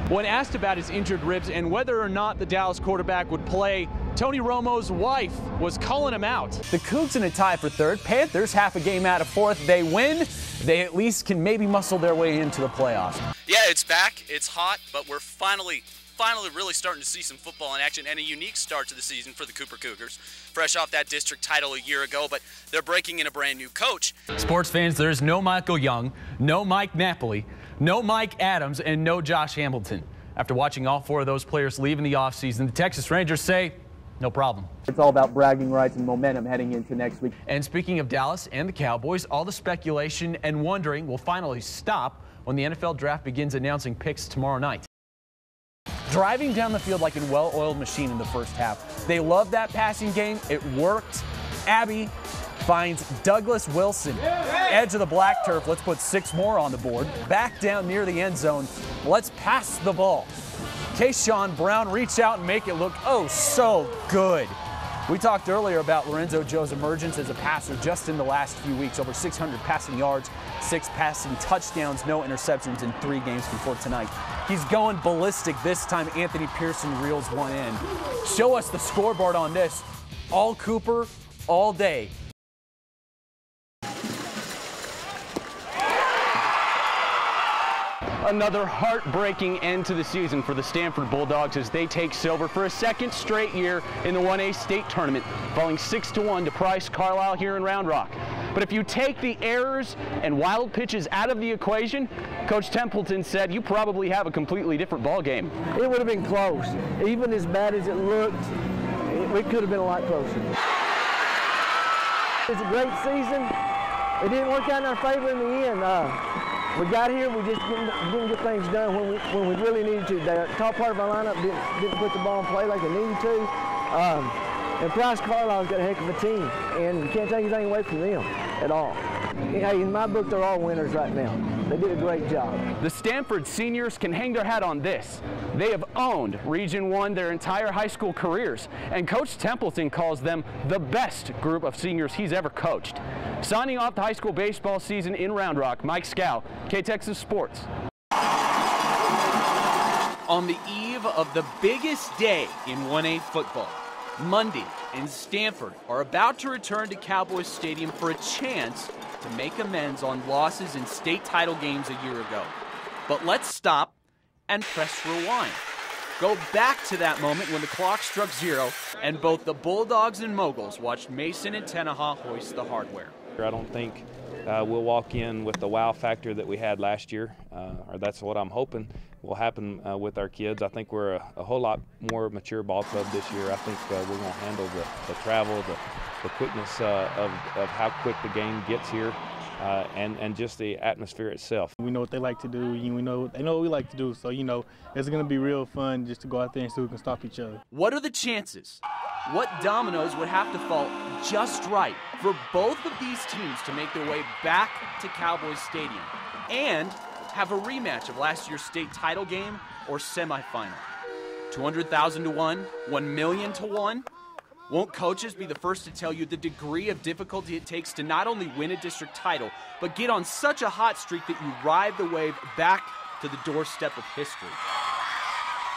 When asked about his injured ribs and whether or not the Dallas quarterback would play, Tony Romo's wife was calling him out. The Cougs in a tie for third. Panthers half a game out of fourth. They win. They at least can maybe muscle their way into the playoffs. Yeah, it's back. It's hot, but we're finally really starting to see some football in action and a unique start to the season for the Cooper Cougars. Fresh off that district title a year ago, but they're breaking in a brand new coach. Sports fans, there's no Michael Young, no Mike Napoli, no Mike Adams, and no Josh Hamilton. After watching all four of those players leave in the offseason, the Texas Rangers say, no problem. It's all about bragging rights and momentum heading into next week. And speaking of Dallas and the Cowboys, all the speculation and wondering will finally stop when the NFL draft begins announcing picks tomorrow night. Driving down the field like a well-oiled machine in the first half. They love that passing game. It worked. Abby finds Douglas Wilson. Edge of the black turf. Let's put 6 more on the board. Back down near the end zone. Let's pass the ball. Kayshawn Brown reach out and make it look oh so good. We talked earlier about Lorenzo Joe's emergence as a passer just in the last few weeks. Over 600 passing yards, 6 passing touchdowns, no interceptions in 3 games before tonight. He's going ballistic this time. Anthony Pearson reels one in. Show us the scoreboard on this. All Cooper, all day. Another heartbreaking end to the season for the Stanford Bulldogs as they take silver for a second straight year in the 1A state tournament, falling 6-1 to Price Carlisle here in Round Rock. But if you take the errors and wild pitches out of the equation, Coach Templeton said you probably have a completely different ball game. It would have been close. Even as bad as it looked, it could have been a lot closer. It's a great season. It didn't work out in our favor in the end. We got here, we just didn't get things done when we really needed to. The top part of our lineup didn't put the ball in play like they needed to. And Price Carlisle's got a heck of a team, and you can't take anything away from them at all. Hey, in my book, they're all winners right now. They did a great job. The Stanford seniors can hang their hat on this. They have owned Region 1 their entire high school careers, and Coach Templeton calls them the best group of seniors he's ever coached. Signing off the high school baseball season in Round Rock, Mike Skow, KTXS Sports. On the eve of the biggest day in 1A football, Monday and Stanford are about to return to Cowboys Stadium for a chance to make amends on losses in state title games a year ago. But let's stop and press rewind. Go back to that moment when the clock struck 0 and both the Bulldogs and Moguls watched Mason and Tenaha hoist the hardware. I don't think we'll walk in with the wow factor that we had last year, or that's what I'm hoping will happen with our kids. I think we're a whole lot more mature ball club this year. I think we're going to handle the travel, the quickness of how quick the game gets here, and just the atmosphere itself. We know what they like to do, and they know what we like to do, so it's going to be real fun just to go out there and see who can stop each other. What are the chances? What dominoes would have to fall just right for both of these teams to make their way back to Cowboys Stadium and have a rematch of last year's state title game or semifinal? 200,000 to 1, 1 million to 1? Won't coaches be the first to tell you the degree of difficulty it takes to not only win a district title, but get on such a hot streak that you ride the wave back to the doorstep of history?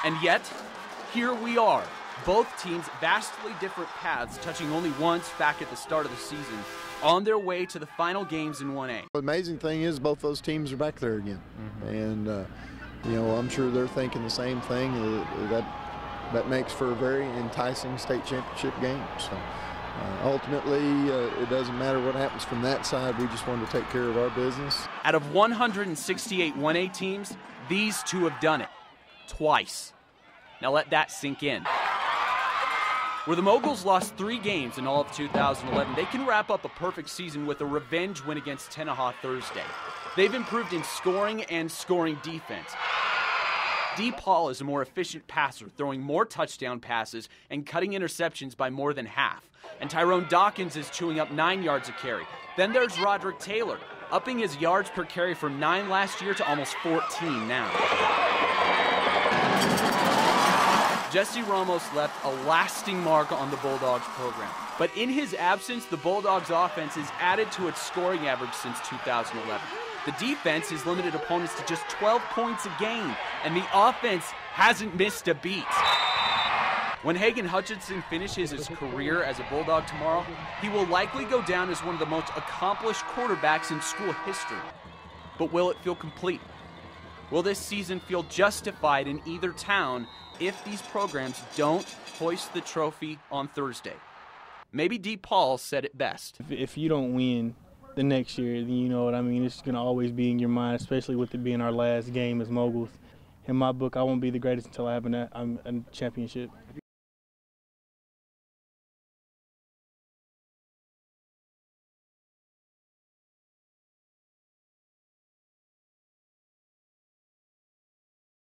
And yet, here we are. Both teams vastly different paths, touching only once back at the start of the season, on their way to the final games in 1A. The amazing thing is both those teams are back there again. And, I'm sure they're thinking the same thing. That makes for a very enticing state championship game. So ultimately, it doesn't matter what happens from that side. We just want to take care of our business. Out of 168 1A teams, these two have done it twice. Now let that sink in. Where the Moguls lost 3 games in all of 2011, they can wrap up a perfect season with a revenge win against Tenaha Thursday. They've improved in scoring and scoring defense. D. Paul is a more efficient passer, throwing more touchdown passes and cutting interceptions by more than half. And Tyrone Dawkins is chewing up 9 yards a carry. Then there's Roderick Taylor, upping his yards per carry from 9 last year to almost 14 now. Jesse Ramos left a lasting mark on the Bulldogs program. But in his absence, the Bulldogs offense has added to its scoring average since 2011. The defense has limited opponents to just 12 points a game, and the offense hasn't missed a beat. When Hagen Hutchinson finishes his career as a Bulldog tomorrow, he will likely go down as one of the most accomplished quarterbacks in school history. But will it feel complete? Will this season feel justified in either town if these programs don't hoist the trophy on Thursday? Maybe D. Paul said it best. If you don't win the next year, then you know what I mean. It's going to always be in your mind, especially with it being our last game as Moguls. In my book, I won't be the greatest until I have a championship.